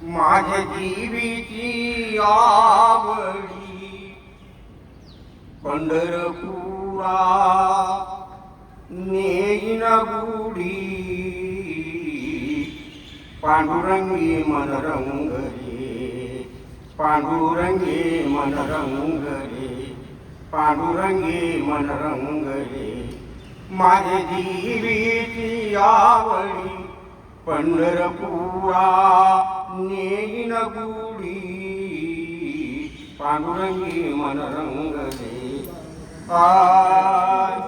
माझ्या जीवीची आवडी पंढरपुरा नेईन गुढी पांडुरंगी मनरंग रे पांडुरंगी मनरंग रे पांडुरंगी मनरंग रे माझ्या जीवीची आवडी पंढरपुरा नेईन गुढी पांडुरंगी मनरंग रे आय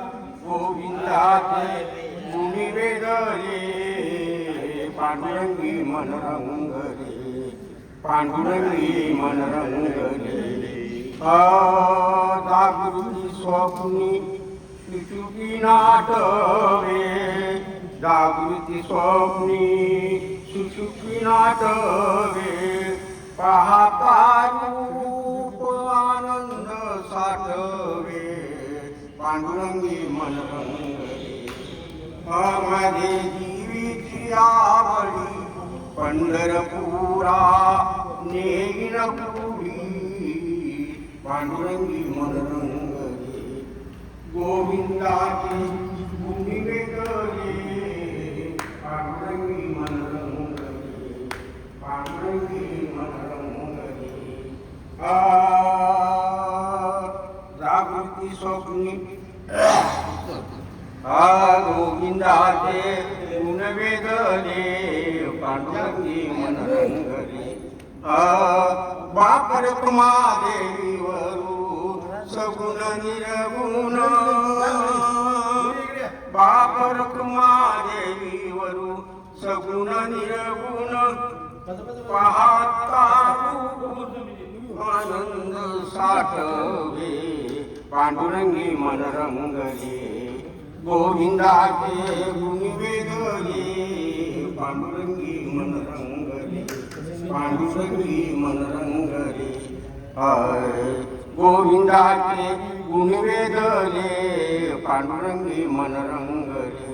गोविंदाचे गुणी वेद रे पांडुरंगी मनरंग रे पांडुरंगी मनरंग रे जागृती स्वप्नी सुचुकी नाटवे जागृती स्वप्नी सुचुकी नाटवे पाहता रूप आनंद साठवे पांडुरंगी मनरंग रे माझे जीवीची आवडी पंढरपुरा नेईन गुढी पांडुरंगी मनरंग रे गोविंदाची गुणी वेद रे पांडुरंगी मनरंग रे पांडुरंगी मनरंग रे जागृती स्वप्नी गोविंदाचे गुणवेद रे पांडुरंगी मनरंग रे बापर देवीवरू सगुण निरगुण बापर देवीवरू सगुण निरगुण पाहता आनंद साठवे पांडुरंगी मनरंग रे गोविंदाचे गुणवेद रे पांडुरंगी मनरंग रे पांडुरंगी मनरंग रे गोविंदाचे गुणवेद रे पांडुरंगी मनरंग रे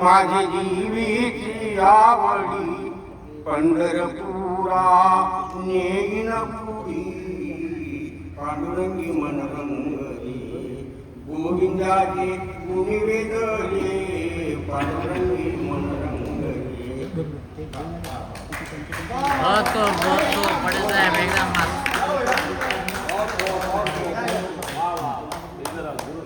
माझी जीवीची आवडी पंढरपुरा नेईन गुढी पांडुरंगी मनरंग रे गोविंदाचे गुणवेद रे पांडुरंगी मनरंग रे बहुत खूब पड़ता है एकदम मस्त।